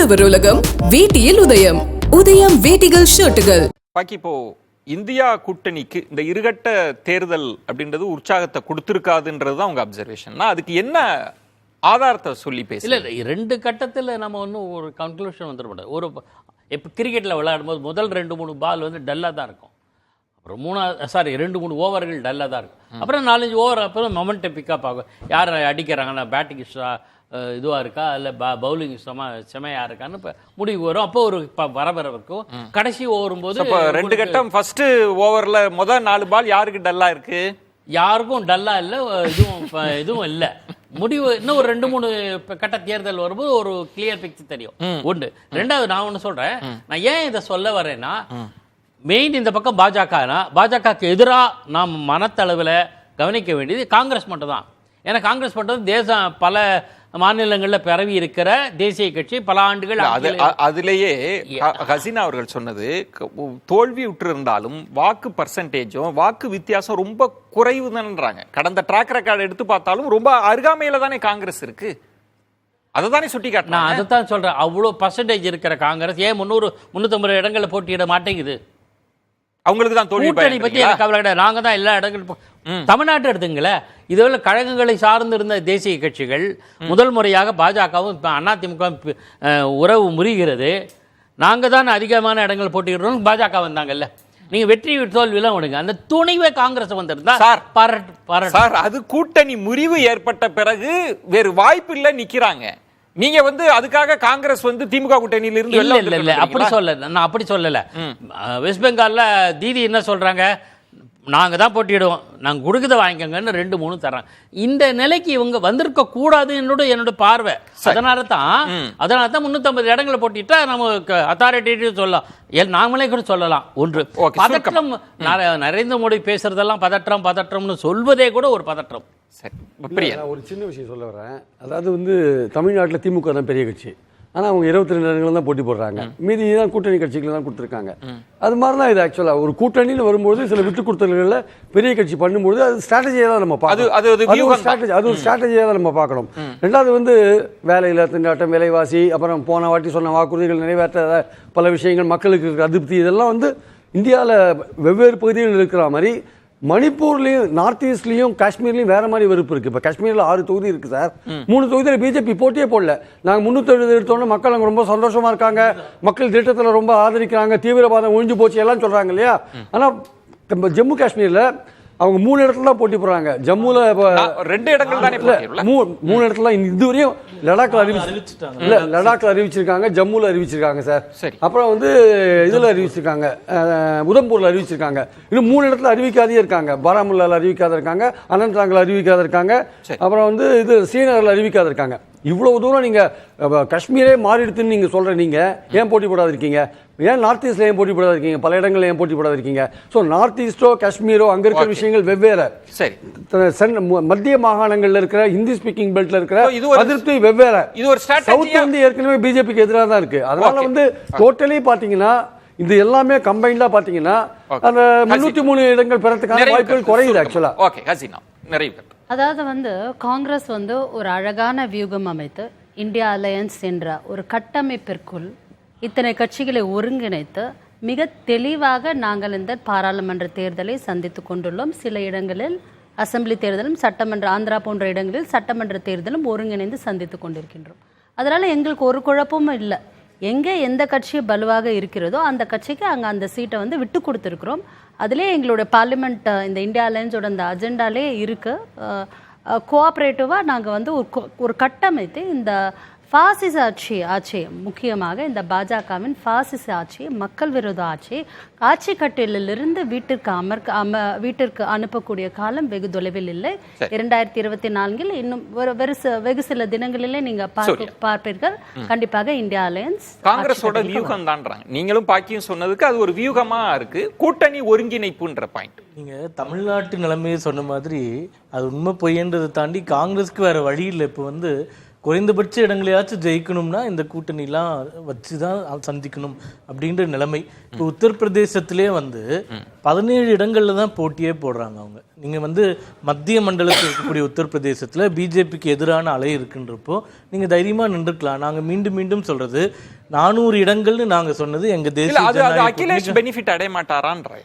உழவர் உலகம் வேட்டியில் உதயம். உதயம் வேட்டிகள் ஷர்ட்டுகள். பாக்கி இப்போ இந்தியா கூட்டணிக்கு இந்த இருகட்ட தேர்தல் அப்படின்றது உற்சாகத்தை கொடுத்திருக்காதுன்றதுதான் உங்க அப்சர்வேஷன். அதுக்கு என்ன ஆதாரத்தை சொல்லி பேச? இல்ல ரெண்டு கட்டத்தில் நம்ம ஒன்றும் ஒரு கன்க்ளூஷன் வந்துட முடியாது. ஒரு இப்போ கிரிக்கெட்டில் விளையாடும்போது முதல் 2-3 பால் வந்து டல்லாக தான் இருக்கும். அப்புறம் 2-3 ஓவர்கள் டல்லாக தான் இருக்கும். அப்புறம் 4-5 ஓவர் அப்புறம் மொமெண்ட்டை பிக்கப் ஆகும். யார் அடிக்கிறாங்கன்னா பேட்டிங் இதுவாக இருக்கா இல்லை பவுலிங் செமையாக இருக்கான்னு இப்போ முடிவு வரும். அப்போ ஒரு வரவரவுக்கும் கடைசி ஓவரும் போது இப்போ 2 கட்டம் ஃபர்ஸ்ட் ஓவரில் முதல் 4 பால் யாருக்கு டல்லாக இருக்கு? யாருக்கும் டல்லாக இல்லை, இதுவும் இல்லை. முடிவு இன்னும் ஒரு 2-3 கட்ட தேர்தல் வரும்போது ஒரு கிளியர் பிக்சர் தெரியும். ஒன்று. ரெண்டாவது நான் ஒன்று சொல்கிறேன். நான் ஏன் இதை சொல்ல வரேன்னா, மெயின் இந்த பக்கம் பாஜகவுக்கு எதிராக நாம் மனத்தளவில் கவனிக்க வேண்டியது காங்கிரஸ் மட்டும் தான். ஏன்னா காங்கிரஸ் மட்டும் தேசம் பல மாநிலங்களில் பரவி இருக்கிற தேசிய கட்சி, பல ஆண்டுகள். அதுலேயே ஹசீனா அவர்கள் சொன்னது, தோல்வி விட்டு வாக்கு பர்சன்டேஜும் வாக்கு வித்தியாசம் ரொம்ப குறைவு தான்ன்றாங்க. கடந்த ட்ராக் ரெக்கார்டு எடுத்து பார்த்தாலும் ரொம்ப அருகாமையில தானே காங்கிரஸ் இருக்கு. அதை தானே சுட்டி காட்டினா. நான் அதை தான் சொல்றேன். அவ்வளோ பர்சன்டேஜ் இருக்கிற காங்கிரஸ் ஏன் 300-350 இடங்களை போட்டியிட மாட்டேங்குது? அவங்களுக்கு தான் தோல்வி பத்தி எனக்கு கவலை கிடையாது. நாங்க தான் எல்லா இடங்களும். தமிழ்நாட்டு எடுத்துங்களேன், இதுவரை கழகங்களை சார்ந்திருந்த தேசிய கட்சிகள் முதல் முறையாக பாஜகவும் அதிமுக உறவு முறிகிறது. நாங்க தான் அதிகமான இடங்கள் போட்டியிடுறோம். பாஜக வந்தாங்கல்ல, நீங்க வெற்றி தோல்வியெல்லாம் விடுங்க, அந்த துணிவே காங்கிரஸ் வந்திருந்தா சார் அது கூட்டணி முறிவு ஏற்பட்ட பிறகு வேறு வாய்ப்பு இல்லை, நிக்கிறாங்க. நீங்க அதுக்காக காங்கிரஸ் திமுக கூட்டணியில இருந்து இல்ல அப்படி சொல்லல. நான் அப்படி சொல்லல. வெஸ்ட் பெங்கால்ல தீதி என்ன சொல்றாங்க, நாங்க தான் போட்டிடுவோம், நாங்க கொடுக்குத வாங்கிக்கோங்கன்னு 2-3 தர்றாங்க. இந்த நிலைக்கு இவங்க வந்திருக்க கூடாது என்னோட பார்வை. அதனால தான் 350 இடங்களை போட்டிட்டா நமக்கு அத்தாரிட்டி சொல்லலாம், நாமளே கூட சொல்லலாம். ஒன்று பதற்றம். நரேந்திர மோடி பேசுறதெல்லாம் பதற்றம்னு சொல்வதே கூட ஒரு பதற்றம். ஒரு சின்ன விஷயம் சொல்ல வரேன். அதாவது தமிழ்நாட்டில் திமுக தான் பெரிய கட்சி. ஆனால் அவங்க 22 இடங்கள் தான் போட்டி போடுறாங்க. மீதி தான் கூட்டணி கட்சிகள் தான் கொடுத்துருக்காங்க. அது மாதிரி தான் இது. ஆக்சுவலாக ஒரு கூட்டணின்னு வரும்போது சில விட்டு கொடுத்தல்களில் பெரிய கட்சி பண்ணும்போது அது ஸ்ட்ராட்டஜியாக தான் நம்ம பார்க்கணும். அது ஒரு ஸ்ட்ராட்டஜியாக தான் நம்ம பார்க்கணும். ரெண்டாவது வேலையில் திண்டாட்டம், விலைவாசி, அப்புறம் போன வாட்டி சொன்ன வாக்குறுதிகள் நிறைவேற்ற பல விஷயங்கள், மக்களுக்கு இருக்கிற அதிருப்தி, இதெல்லாம் இந்தியாவில் வெவ்வேறு பகுதிகளில் இருக்கிற மாதிரி மணிப்பூர்லயும், நார்த் ஈஸ்ட்லயும், காஷ்மீர்லயும் வேற மாதிரி வெறுப்பு இருக்கு. இப்ப காஷ்மீர்ல 6 தொகுதி இருக்கு சார். 3 தொகுதியில பிஜேபி போட்டியே போடல. நாங்க 370 எடுத்தோம்னா மக்கள் அங்க ரொம்ப சந்தோஷமா இருக்காங்க, மக்கள் திட்டத்துல ரொம்ப ஆதரிக்கிறாங்க, தீவிரவாதம் ஒழிஞ்சு போச்சு எல்லாம் சொல்றாங்க இல்லையா. ஆனா ஜம்மு காஷ்மீர்ல அவங்க 3 இடத்துல தான் போட்டி போடுறாங்க. ஜம்முல 2 இடங்கள் தானே, 3 இடத்துல இதுவரையும் லடாக்ல அறிவிச்சிருக்காங்க, ஜம்முல அறிவிச்சிருக்காங்க சார். அப்புறம் இதுல அறிவிச்சிருக்காங்க, உதம்பூர்ல அறிவிச்சிருக்காங்க. இன்னும் 3 இடத்துல அறிவிக்காதே இருக்காங்க. பாராமுல்லால அறிவிக்காத இருக்காங்க, அனந்த்நாக்ல அறிவிக்காத இருக்காங்க, அப்புறம் இது ஸ்ரீநகர்ல அறிவிக்காத இருக்காங்க. இவ்வளவு தூரம் நீங்க காஷ்மீரே மாறிடுதுன்னு நீங்க சொல்ற, நீங்க ஏன் போட்டி போடாத இருக்கீங்க? ஏன் நார்த் ஈஸ்ட்ல ஏன் போட்டி போடாத இருக்கீங்க? பல இடங்கள்ல ஏன் போட்டி போடாத இருக்கீங்க? ஸோ நார்த் ஈஸ்டோ காஷ்மீரோ அங்க இருக்கிற விஷயங்கள் வெவ்வேறு. மத்திய மாகாணங்கள்ல இருக்கிற ஹிந்தி ஸ்பீக்கிங் பெல்ட்ல இருக்கிற அதிருப்தி வெவ்வேறு. சவுத் ஏற்கனவே பிஜேபிக்கு எதிராக தான் இருக்கு. அதனால டோட்டலி பாத்தீங்கன்னா இது எல்லாமே கம்பைண்டா பாத்தீங்கன்னா அந்த 303 இடங்கள் பெறத்துக்கான வாய்ப்புகள் குறையுது ஆக்சுவலா. அதாவது காங்கிரஸ் ஒரு அழகான வியூகம் அமைத்து இந்தியா அலையன்ஸ் என்ற ஒரு கட்டமைப்பிற்குள் இத்தனை கட்சிகளை ஒருங்கிணைத்து மிக தெளிவாக நாங்கள் இந்த பாராளுமன்ற தேர்தலை சந்தித்து கொண்டுள்ளோம். சில இடங்களில் அசம்பிளி தேர்தலும், சட்டமன்ற, ஆந்திரா போன்ற இடங்களில் சட்டமன்ற தேர்தலும் ஒருங்கிணைந்து சந்தித்து கொண்டிருக்கின்றோம். அதனால எங்களுக்கு ஒரு குழப்பமும் இல்லை. எங்கே எந்த கட்சி பலுவாக இருக்கிறதோ அந்த கட்சிக்கு அங்கே அந்த சீட்டை விட்டு கொடுத்துருக்குறோம். அதிலே எங்களுடைய பார்லிமெண்ட், இந்த இந்தியா அலையன்ஸோட அந்த அஜெண்டாலே இருக்கு. கோஆப்ரேட்டிவாக நாங்கள் ஒரு கட்டமைத்து இந்த பாசிச ஆட்சி முக்கியமாக இந்த பாஜகவின் பாசிச ஆட்சி, மக்கள் விரோத ஆட்சி கட்டிலிருந்து வீட்டிற்கு அனுப்பக்கூடிய காலம் வெகு தொலைவில் இல்லை. 2024 இன்னும் வெகு சில தினங்களிலே நீங்க பார்ப்பீர்கள். கண்டிப்பாக இந்தியா அலையன்ஸ் காங்கிரஸோட வியூகம் தான்றாங்க. நீங்களும் பாக்கியும் சொன்னதுக்கு அது ஒரு வியூகமா இருக்கு. கூட்டணி ஒருங்கிணைப்புன்ற பாயிண்ட். நீங்க தமிழ்நாட்டு நிலைமையை சொன்ன மாதிரி அது உண்மை பொய்ன்றதை தாண்டி காங்கிரஸ்க்கு வேற வழி இல்லை. இப்போ குறைந்தபட்ச இடங்களையாச்சும் ஜெயிக்கணும்னா இந்த கூட்டணிலாம் வச்சு தான் சந்திக்கணும் அப்படின்ற நிலைமை. இப்போ உத்தரப்பிரதேசத்திலே வந்து 17 இடங்கள்ல தான் போட்டியே போடுறாங்க அவங்க. நீங்க வந்து மத்திய மண்டலத்தில் இருக்கக்கூடிய உத்தரப்பிரதேசத்துல பிஜேபிக்கு எதிரான அலை இருக்குன்றப்போ நீங்க தைரியமா நின்றுக்கலாம். நாங்க மீண்டும் மீண்டும் சொல்றது 400 இடங்கள்னு நாங்க சொன்னது எங்க அகிலேஷ் பெனிஃபிட் அடைய மாட்டாரான்ற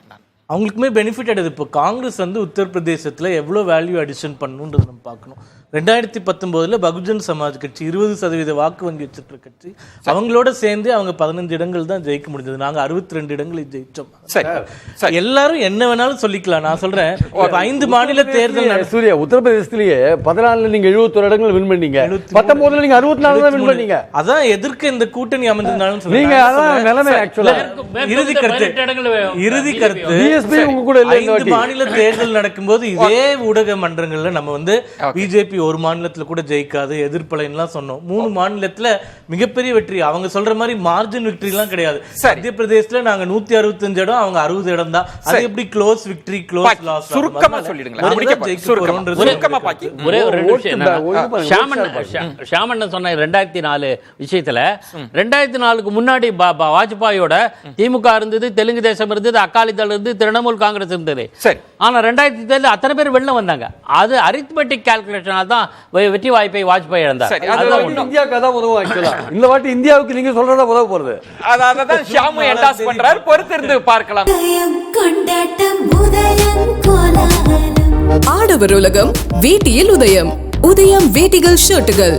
அவங்களுக்குமே பெனிஃபிட் ஆயிடுது. இப்போ காங்கிரஸ் வந்து உத்தரப்பிரதேசத்துல எவ்வளோ வேல்யூ அடிஷன் பண்ணணுன்றது நம்ம பார்க்கணும். 2019 பகுஜன் சமாஜ் கட்சி 20% வாக்கு வங்கி வச்சிருக்கிற கட்சி, அவங்களோட சேர்ந்து அவங்க 15 இடங்கள் தான் ஜெயிக்க முடிஞ்சது. நாங்க 62 இடங்களை ஜெயிச்சோம். எல்லாரும் என்ன வேணாலும் சொல்லிக்கலாம். நான் சொல்றேன் 5 மாநில தேர்தல் சூர்யா உத்தரப்பிரதேசத்திலேயே 14 நீங்க 71 இடங்கள் வின் பண்ணீங்க, 19 நீங்க 64 தான் வின் பண்ணீங்க. அதான் எதிர்க்க இந்த கூட்டணி அமைந்ததுனால நீங்க அதான் நிலைமை. ஆக்சுவலா இறுதி கருத்து உங்க கூட இல்ல. 5 மாநில தேர்தல் நடக்கும்போது இதே ஊடக மன்றங்கள்ல நம்ம வந்து பிஜேபி ஒரு மாநிலத்துல கூட ஜெயிக்காது எதிர்ப்பலைன்னுலாம் சொன்னோம். 3 மாநிலத்துல மிகப்பெரிய வெற்றி. அவங்க சொல்ற மாதிரி மார்ஜின் விக்டரி எல்லாம் கிடையாது. மத்திய பிரதேசத்துல நாங்க 165 இடம், அவங்க 60 இடம் தான். அது எப்படி க்ளோஸ் விக்டரி க்ளோஸ் லாஸ்? சுருக்கமா சொல்லிடுங்க. ஒரே ஒரு நிமிஷம். ஷாமன் சொன்ன 2004 விஷயத்துல 2004க்கு முன்னாடி வாஜ்பாயோட திமுக இருந்தது, தெலுங்கு தேசம் இருந்தது, அகாலிதள் இருந்தது, திரிணாமுல் காங்கிரஸ் இருந்தது. ஆனா 2007 அத்தனை பேர் வெளில வந்தாங்க. அது அரித்மெட்டிக் கால்குலேஷனால தான் வெற்றி வாய்ப்பை வாஜ்பாய் இழந்தார். இந்தியாவுக்கு அதான் உதவும். ஆக்சுவலா இந்த வாட்டி இந்தியாவுக்கு நீங்க சொல்றதா உதவ போறது. அதான் ஷாமு என்டாஸ் பண்றாரு. பொறுத்திருந்து பார்க்கலாம். ஆடவர் உலகம் வேட்டியில் உதயம். உதயம் வேட்டிகள் ஷர்ட்டுகள்.